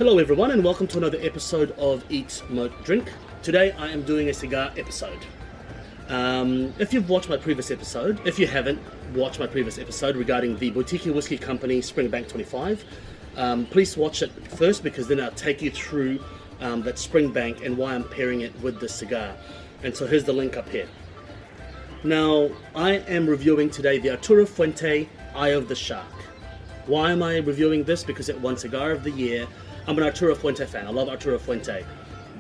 Hello everyone and welcome to another episode of Eat, Smoke, Drink. Today I am doing a cigar episode. If you've watched my previous episode, if you haven't watched my previous episode regarding the Boutique Whiskey Company Springbank 25, please watch it first because then I'll take you through that Springbank and why I'm pairing it with this cigar. And so here's the link up here. Now I am reviewing today the Arturo Fuente Eye of the Shark. Why am I reviewing this? Because it won Cigar of the Year. I'm an Arturo Fuente fan. I love Arturo Fuente.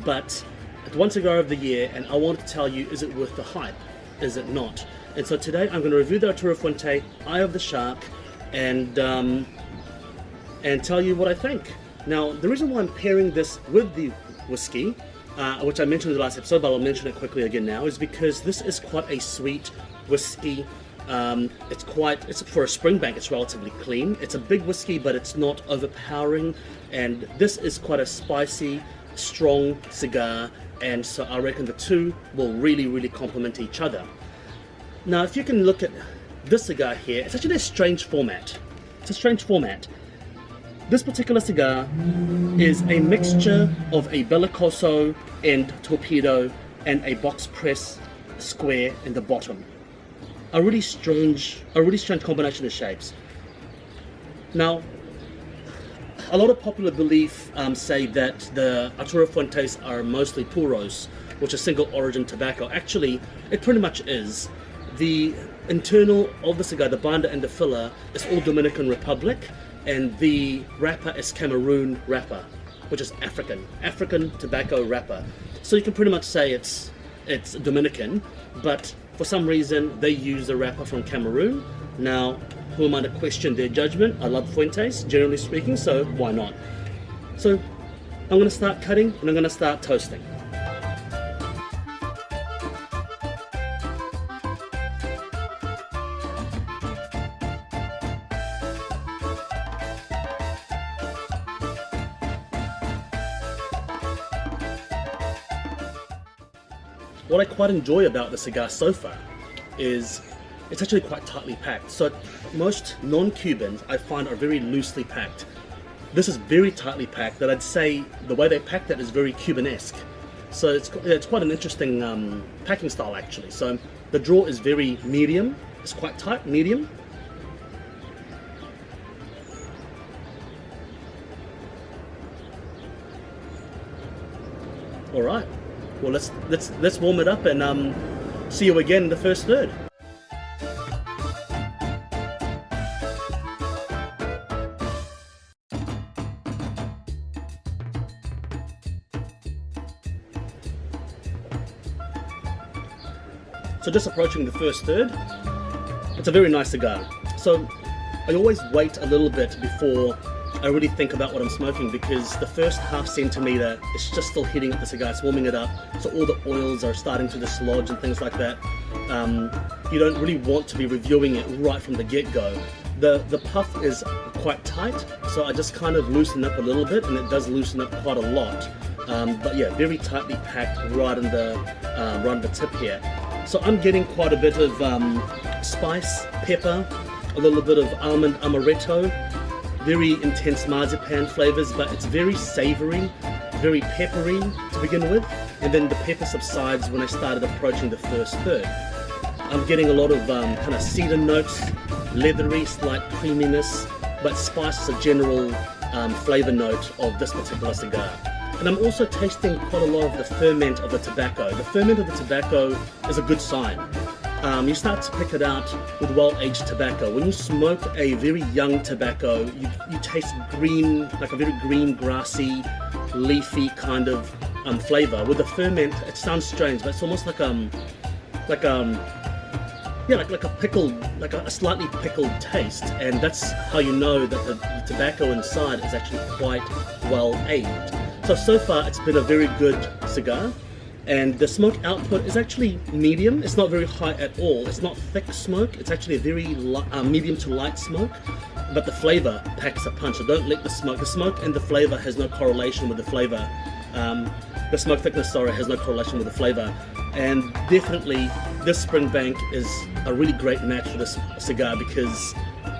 But it won Cigar of the Year, and I want to tell you, is it worth the hype? Is it not? And so today I'm going to review the Arturo Fuente Eye of the Shark and tell you what I think. Now, the reason why I'm pairing this with the whiskey, which I mentioned in the last episode, but I'll mention it quickly again now, is because this is quite a sweet whiskey. It's for a Springbank, it's relatively clean. It's a big whiskey, but it's not overpowering, and this is quite a spicy, strong cigar, and so I reckon the two will really complement each other. Now, if you can look at this cigar here, it's actually a strange format. It's a strange format. This particular cigar is a mixture of a bellicoso end torpedo and a box press square in the bottom. A really strange combination of shapes. Now, a lot of popular belief say that the Arturo Fuentes are mostly puros, which is single origin tobacco. Actually, it pretty much is. The internal of the cigar, the binder and the filler, is all Dominican Republic, and the wrapper is Cameroon wrapper, which is African tobacco wrapper. So you can pretty much say it's Dominican, but for some reason they use a wrapper from Cameroon. Now, who am I to question their judgment? I love Fuentes, generally speaking, so why not? So I'm going to start cutting and I'm going to start toasting. What I quite enjoy about the cigar so far is it's actually quite tightly packed. So most non-Cubans I find are very loosely packed. This is very tightly packed, that I'd say the way they packed it is very Cubanesque. So it's quite an interesting packing style actually. So the draw is very medium, it's quite tight, medium. All right. Well, let's warm it up and see you again in the first third. So just approaching the first third. It's a very nice cigar. So I always wait a little bit before I really think about what I'm smoking, because the first half centimeter is just still heating up the cigar, it's warming it up, so all the oils are starting to dislodge and things like that. You don't really want to be reviewing it right from the get-go. The puff is quite tight, so I just kind of loosen up a little bit, and it does loosen up quite a lot. But yeah, very tightly packed right in the tip here. So I'm getting quite a bit of spice, pepper, a little bit of almond amaretto, very intense marzipan flavors, but it's very savory, very peppery to begin with, and then the pepper subsides when I started approaching the first third. I'm getting a lot of kind of cedar notes, leathery, slight creaminess, but spice is a general flavor note of this particular cigar. And I'm also tasting quite a lot of the ferment of the tobacco. The ferment of the tobacco is a good sign. You start to pick it out with well-aged tobacco. When you smoke a very young tobacco, you taste green, like a very green, grassy, leafy kind of flavor. With the ferment, it sounds strange, but it's almost like a pickled, like a slightly pickled taste, and that's how you know that the tobacco inside is actually quite well aged. So far it's been a very good cigar. And the smoke output is actually medium. It's not very high at all. It's not thick smoke. It's actually a very medium to light smoke. But the flavor packs a punch. So don't let the smoke. The smoke and the flavor has no correlation with the flavor. The smoke thickness, sorry, has no correlation with the flavor. And definitely, this Springbank is a really great match for this cigar because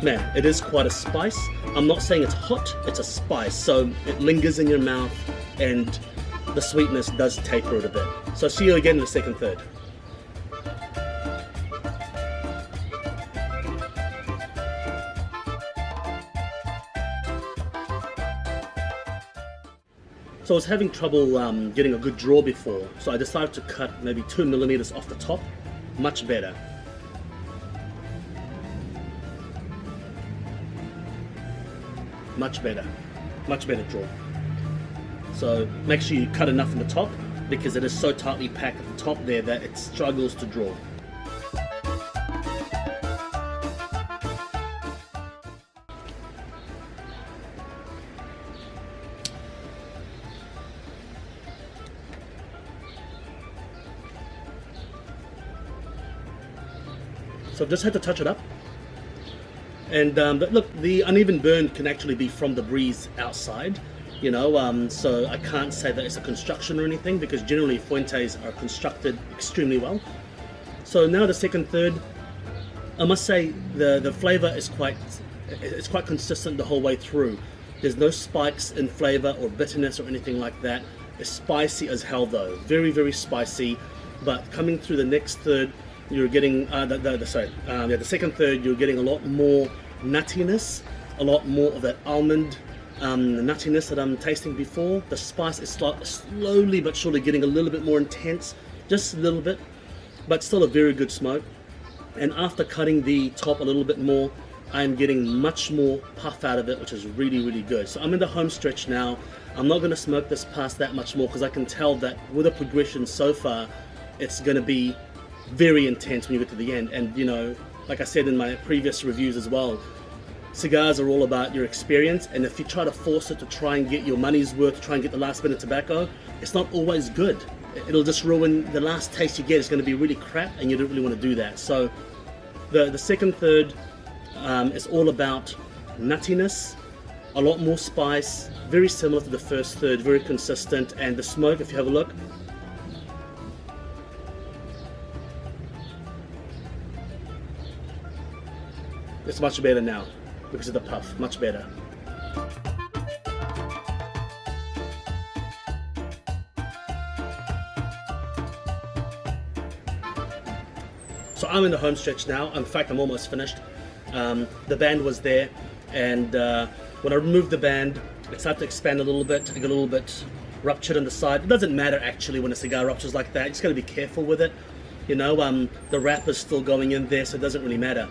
man, it is quite a spice. I'm not saying it's hot, it's a spice, so it lingers in your mouth and the sweetness does taper it a bit. So see you again in the second third. So I was having trouble getting a good draw before, so I decided to cut maybe 2 millimeters off the top. Much better. Much better draw. So make sure you cut enough in the top, because it is so tightly packed at the top there that it struggles to draw. So I've just had to touch it up. And but look, the uneven burn can actually be from the breeze outside, you know, so I can't say that it's a construction or anything, because generally Fuentes are constructed extremely well. So now the second third, I must say the flavor is quite consistent the whole way through. There's no spikes in flavor or bitterness or anything like that. It's spicy as hell though, very, very spicy. But coming through the next third, you're getting the second third, you're getting a lot more nuttiness, a lot more of that almond nuttiness that I'm tasting before. The spice is slowly but surely getting a little bit more intense, just a little bit, but still a very good smoke. And after cutting the top a little bit more, I'm getting much more puff out of it, which is really, really good. So I'm in the home stretch now. I'm not going to smoke this past that much more, because I can tell that with the progression so far, it's going to be very intense when you get to the end. And you know, like I said in my previous reviews as well, cigars are all about your experience, and if you try to force it to try and get your money's worth, try and get the last bit of tobacco, it's not always good. It'll just ruin the last taste you get. It's going to be really crap, and you don't really want to do that. So the second third is all about nuttiness, a lot more spice, very similar to the first third, very consistent. And the smoke, if you have a look, it's much better now because of the puff, much better. So I'm in the home stretch now. In fact, I'm almost finished. The band was there, and when I removed the band, it started to expand a little bit. It got a little bit ruptured on the side. It doesn't matter actually when a cigar ruptures like that. You just got to be careful with it. You know, the wrap is still going in there, so it doesn't really matter.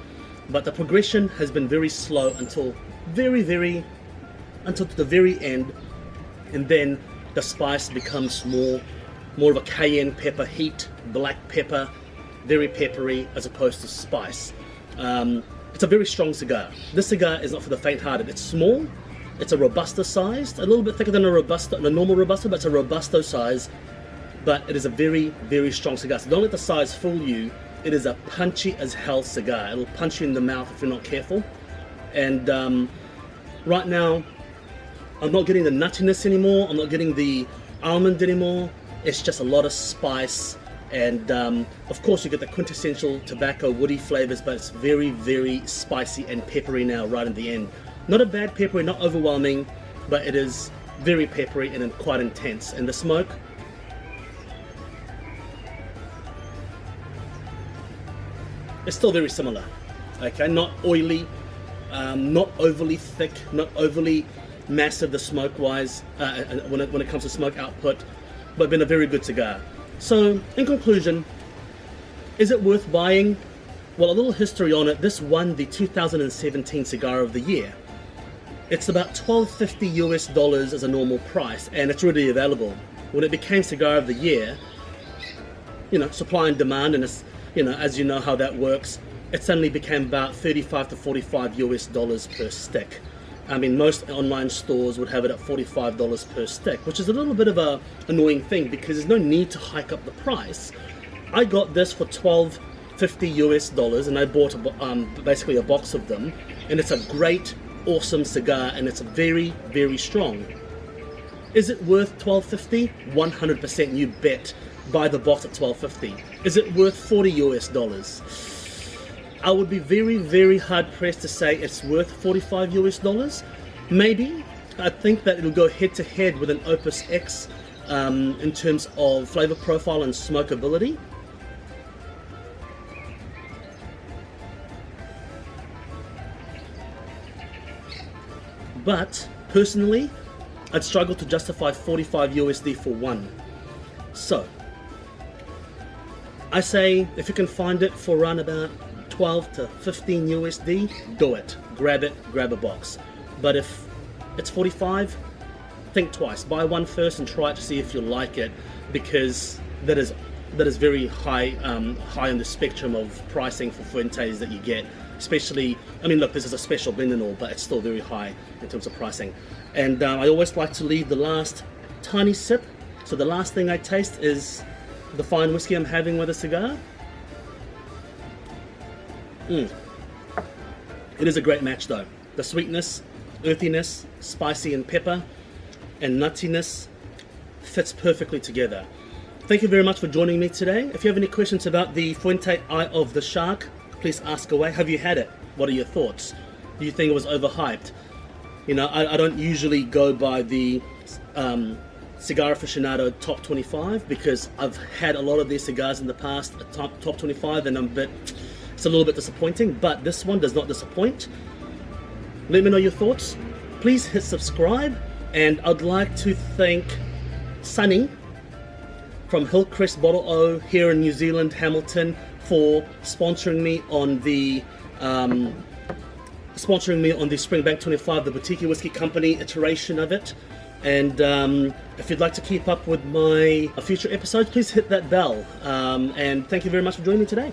But the progression has been very slow until until the very end, and then the spice becomes more of a cayenne pepper heat, black pepper, very peppery as opposed to spice. It's a very strong cigar. This cigar is not for the faint-hearted. It's small, it's a Robusto sized, a little bit thicker than a normal Robusto, but it's a Robusto size. But it is a very, very strong cigar. So don't let the size fool you. It is a punchy as hell cigar. It'll punch you in the mouth if you're not careful. And right now, I'm not getting the nuttiness anymore. I'm not getting the almond anymore. It's just a lot of spice. And of course, you get the quintessential tobacco woody flavors, but it's very, very spicy and peppery now right in the end. Not a bad peppery, not overwhelming, but it is very peppery and quite intense. And the smoke, it's still very similar, okay? Not oily, not overly thick, not overly massive the smoke-wise when it comes to smoke output, but been a very good cigar. So, in conclusion, is it worth buying? Well, a little history on it. This won the 2017 Cigar of the Year. It's about $12.50 US as a normal price, and it's readily available. When it became Cigar of the Year, you know, supply and demand, and it's, you know, as you know how that works, it suddenly became about 35 to 45 US dollars per stick. I mean, most online stores would have it at $45 per stick, which is a little bit of a annoying thing because there's no need to hike up the price. I got this for $12.50 US, and I bought basically a box of them, and it's a great, awesome cigar, and it's very, very strong. Is it worth $12.50? 100%, you bet. Buy the box at $12.50. Is it worth $40 US? I would be very, very hard pressed to say it's worth $45 US. Maybe. I think that it'll go head to head with an Opus X in terms of flavor profile and smokability. But personally, I'd struggle to justify 45 USD for one. So I say if you can find it for around about 12 to 15 USD, do it. Grab it, grab a box. But if it's 45, think twice. Buy one first and try it to see if you like it, because that is very high on the spectrum of pricing for Fuentes that you get. Especially, I mean, look, this is a special blend and all, but it's still very high in terms of pricing. And I always like to leave the last tiny sip. So the last thing I taste is the fine whiskey I'm having with a cigar. It is a great match though. The sweetness, earthiness, spicy and pepper, and nuttiness fits perfectly together. Thank you very much for joining me today. If you have any questions about the Fuente Eye of the Shark, please ask away. Have you had it? What are your thoughts? Do you think it was overhyped? You know, I don't usually go by the Cigar Aficionado top 25 because I've had a lot of these cigars in the past, top 25, and it's a little bit disappointing, but this one does not disappoint. Let me know your thoughts. Please hit subscribe, and I'd like to thank Sunny from Hillcrest Bottle O here in New Zealand, Hamilton, for sponsoring me on the Springbank 25, the boutique whiskey company iteration of it. And if you'd like to keep up with my future episodes, please hit that bell. And thank you very much for joining me today.